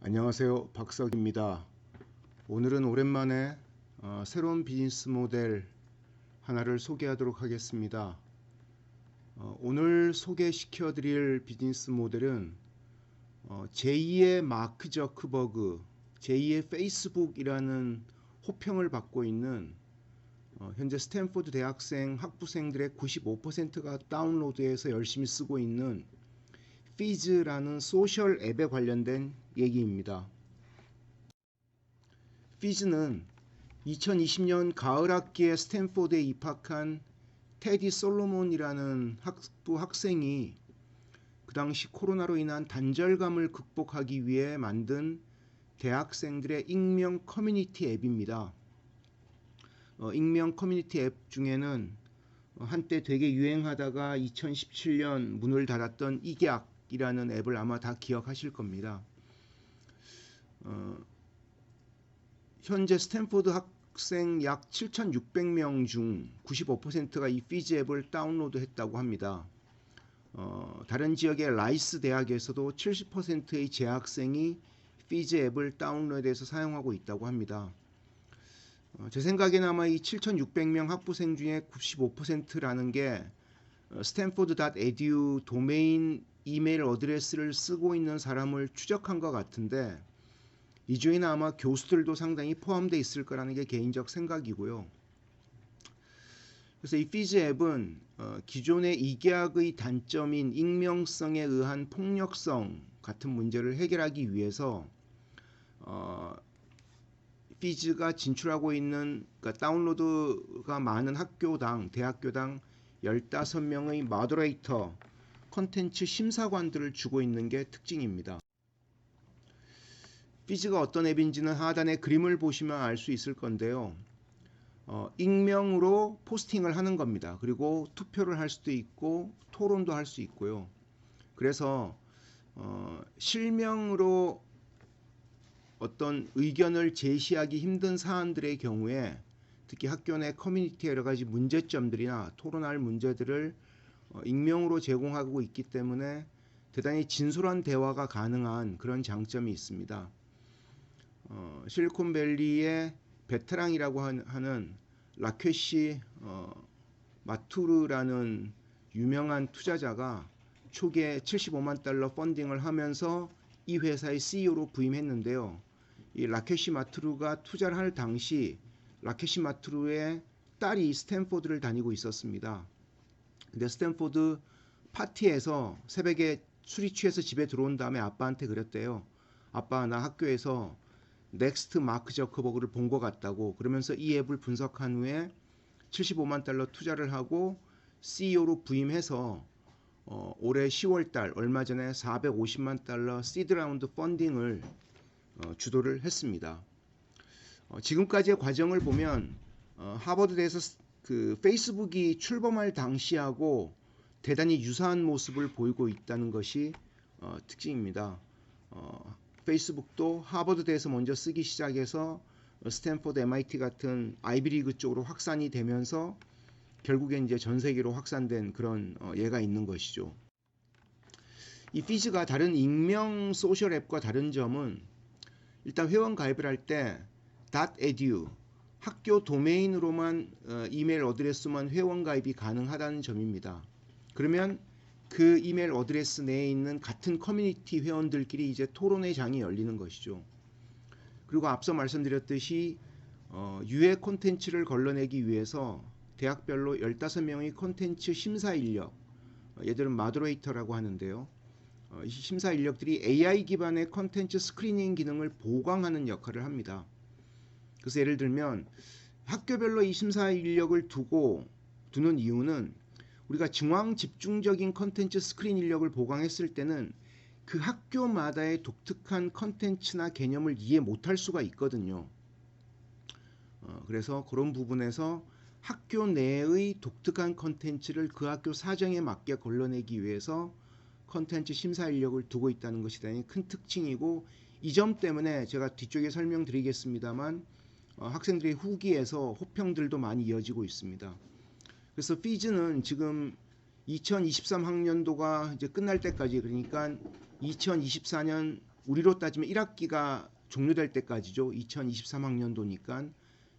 안녕하세요. 박석입니다. 오늘은 오랜만에 새로운 비즈니스 모델 하나를 소개하도록 하겠습니다. 오늘 소개시켜 드릴 비즈니스 모델은 제2의 마크 저크버그, 제2의 페이스북이라는 호평을 받고 있는 현재 스탠포드 대학생 학부생들의 95%가 다운로드해서 열심히 쓰고 있는 피즈라는 소셜 앱에 관련된 얘기입니다. 피즈는 2020년 가을 학기에 스탠포드에 입학한 테디 솔로몬이라는 학부 학생이 그 당시 코로나로 인한 단절감을 극복하기 위해 만든 대학생들의 익명 커뮤니티 앱입니다. 익명 커뮤니티 앱 중에는 한때 되게 유행하다가 2017년 문을 닫았던 이계학이라는 앱을 아마 다 기억하실 겁니다. 현재 스탠포드 학생 약 7,600명 중 95%가 이 피즈 앱을 다운로드 했다고 합니다. 다른 지역의 라이스 대학에서도 70%의 재학생이 피즈 앱을 다운로드해서 사용하고 있다고 합니다. 제 생각에는 아마 이 7,600명 학부생 중에 95%라는 게 stanford.edu 도메인 이메일 어드레스를 쓰고 있는 사람을 추적한 것 같은데, 이 중에는 아마 교수들도 상당히 포함되어 있을 거라는 게 개인적 생각이고요. 그래서 이 피즈 앱은 기존의 이계학의 단점인 익명성에 의한 폭력성 같은 문제를 해결하기 위해서 피즈가 진출하고 있는, 그러니까 다운로드가 많은 학교당, 대학교당 15명의 모더레이터, 컨텐츠 심사관들을 주고 있는 게 특징입니다. 피즈가 어떤 앱인지는 하단에 그림을 보시면 알 수 있을 건데요. 익명으로 포스팅을 하는 겁니다. 그리고 투표를 할 수도 있고 토론도 할 수 있고요. 그래서 실명으로 어떤 의견을 제시하기 힘든 사안들의 경우에, 특히 학교 내 커뮤니티의 여러 가지 문제점들이나 토론할 문제들을 익명으로 제공하고 있기 때문에 대단히 진솔한 대화가 가능한 그런 장점이 있습니다. 실리콘밸리의 베테랑이라고 하는 라케시 마투르라는 유명한 투자자가 초기에 $75만 펀딩을 하면서 이 회사의 CEO로 부임했는데요. 이 라케시 마투르가 투자를 할 당시 라케시 마투르의 딸이 스탠포드를 다니고 있었습니다. 근데 스탠포드 파티에서 새벽에 술이 취해서 집에 들어온 다음에 아빠한테 그랬대요. 아빠, 나 학교에서 넥스트 마크 저커버그를 본 것 같다고. 그러면서 이 앱을 분석한 후에 $75만 투자를 하고 CEO로 부임해서 올해 10월달 얼마 전에 $450만 시드 라운드 펀딩을 주도를 했습니다. 지금까지의 과정을 보면 하버드대에서 그 페이스북이 출범할 당시하고 대단히 유사한 모습을 보이고 있다는 것이 특징입니다. 페이스북도 하버드대에서 먼저 쓰기 시작해서 스탠포드, MIT 같은 아이비리그 쪽으로 확산이 되면서 결국엔 이제 전 세계로 확산된 그런 예가 있는 것이죠. 이 피즈가 다른 익명 소셜 앱과 다른 점은, 일단 회원 가입을 할 때 .edu 학교 도메인으로만 이메일 어드레스만 회원 가입이 가능하다는 점입니다. 그러면 그 이메일 어드레스 내에 있는 같은 커뮤니티 회원들끼리 이제 토론회 장이 열리는 것이죠. 그리고 앞서 말씀드렸듯이 유해 콘텐츠를 걸러내기 위해서 대학별로 15명의 콘텐츠 심사 인력, 얘들은 마더레이터라고 하는데요. 이 심사 인력들이 AI 기반의 콘텐츠 스크리닝 기능을 보강하는 역할을 합니다. 그래서 예를 들면 학교별로 이 심사 인력을 두는 이유는, 우리가 중앙 집중적인 콘텐츠 스크린 인력을 보강했을 때는 그 학교마다의 독특한 콘텐츠나 개념을 이해 못할 수가 있거든요. 그래서 그런 부분에서 학교 내의 독특한 콘텐츠를 그 학교 사정에 맞게 걸러내기 위해서 콘텐츠 심사 인력을 두고 있다는 것이 대단히 큰 특징이고, 이 점 때문에 제가 뒤쪽에 설명드리겠습니다만 학생들의 후기에서 호평들도 많이 이어지고 있습니다. 그래서 피즈는 지금 2023 학년도가 이제 끝날 때까지, 그러니까 2024년 우리로 따지면 1학기가 종료될 때까지죠. 2023학년도니까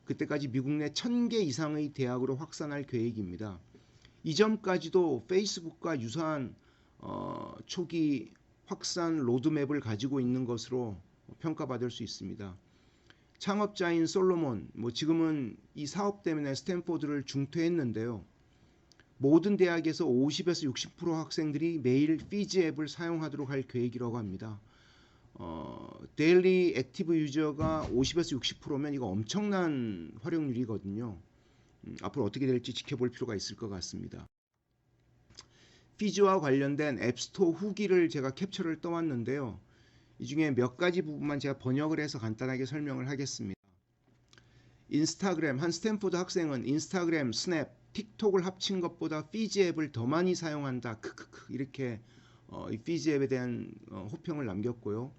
그때까지 미국 내 1000개 이상의 대학으로 확산할 계획입니다. 이 점까지도 페이스북과 유사한 초기 확산 로드맵을 가지고 있는 것으로 평가받을 수 있습니다. 창업자인 솔로몬, 지금은 이 사업 때문에 스탠포드를 중퇴했는데요. 모든 대학에서 50에서 60% 학생들이 매일 피지 앱을 사용하도록 할 계획이라고 합니다. 데일리 액티브 유저가 50에서 60%면 이거 엄청난 활용률이거든요. 앞으로 어떻게 될지 지켜볼 필요가 있을 것 같습니다. 피지와 관련된 앱스토어 후기를 제가 캡처를 떠왔는데요. 이 중에 몇 가지 부분만 제가 번역을 해서 간단하게 설명을 하겠습니다. 인스타그램, 한 스탠포드 학생은 인스타그램, 스냅, 틱톡을 합친 것보다 피지 앱을 더 많이 사용한다. 크크크 이렇게 이 피지 앱에 대한 호평을 남겼고요.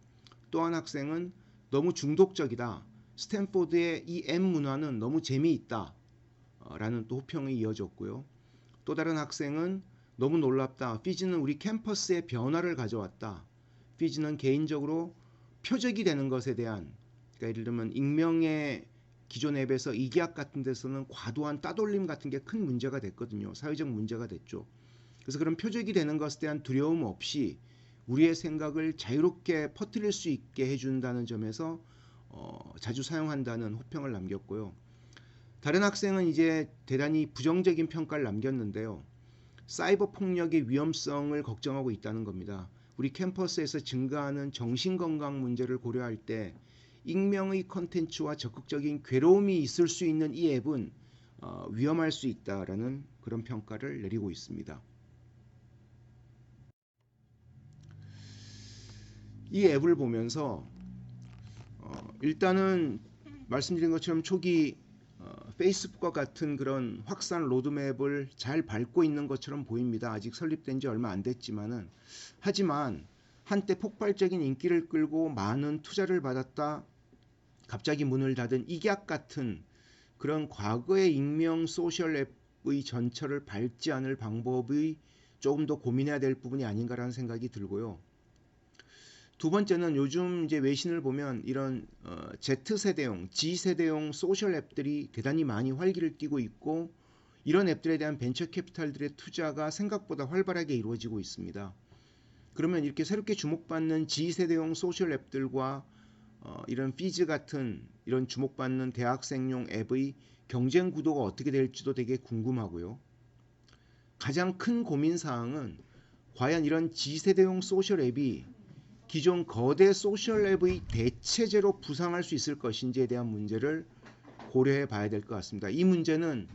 또 한 학생은 너무 중독적이다. 스탠포드의 이 앱 문화는 너무 재미있다. 라는 또 호평이 이어졌고요. 또 다른 학생은 너무 놀랍다. 피지는 우리 캠퍼스에 변화를 가져왔다. 피지는 개인적으로 표적이 되는 것에 대한, 그러니까 예를 들면 익명의 기존 앱에서 이계약 같은 데서는 과도한 따돌림 같은 게 큰 문제가 됐거든요. 사회적 문제가 됐죠. 그래서 그런 표적이 되는 것에 대한 두려움 없이 우리의 생각을 자유롭게 퍼뜨릴 수 있게 해준다는 점에서 자주 사용한다는 호평을 남겼고요. 다른 학생은 이제 대단히 부정적인 평가를 남겼는데요. 사이버 폭력의 위험성을 걱정하고 있다는 겁니다. 우리 캠퍼스에서 증가하는 정신건강 문제를 고려할 때 익명의 컨텐츠와 적극적인 괴로움이 있을 수 있는 이 앱은 위험할 수 있다라는 그런 평가를 내리고 있습니다. 이 앱을 보면서 일단은 말씀드린 것처럼 초기 페이스북과 같은 그런 확산 로드맵을 잘 밟고 있는 것처럼 보입니다. 아직 설립된 지 얼마 안 됐지만은. 하지만 한때 폭발적인 인기를 끌고 많은 투자를 받았다 갑자기 문을 닫은 이계약 같은 그런 과거의 익명 소셜 앱의 전철을 밟지 않을 방법이 조금 더 고민해야 될 부분이 아닌가라는 생각이 들고요. 두 번째는 요즘 이제 외신을 보면 이런 Z세대용, G세대용 소셜 앱들이 대단히 많이 활기를 띠고 있고 이런 앱들에 대한 벤처 캐피탈들의 투자가 생각보다 활발하게 이루어지고 있습니다. 그러면 이렇게 새롭게 주목받는 G세대용 소셜 앱들과 이런 피즈 같은 이런 주목받는 대학생용 앱의 경쟁 구도가 어떻게 될지도 되게 궁금하고요. 가장 큰 고민사항은 과연 이런 G세대용 소셜 앱이 기존 거대 소셜 앱의 대체제로 부상할 수 있을 것인지에 대한 문제를 고려해 봐야 될 것 같습니다. 이 문제는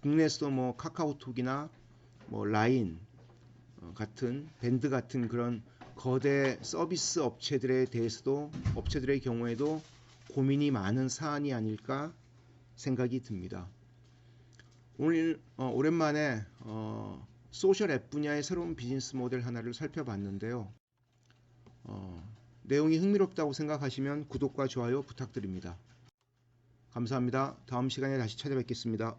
국내에서도 카카오톡이나 라인 같은 밴드 같은 그런 거대 서비스 업체들에 대해서도 업체들의 경우에도 고민이 많은 사안이 아닐까 생각이 듭니다. 오늘 오랜만에 소셜 앱 분야의 새로운 비즈니스 모델 하나를 살펴봤는데요. 내용이 흥미롭다고 생각하시면 구독과 좋아요 부탁드립니다. 감사합니다. 다음 시간에 다시 찾아뵙겠습니다.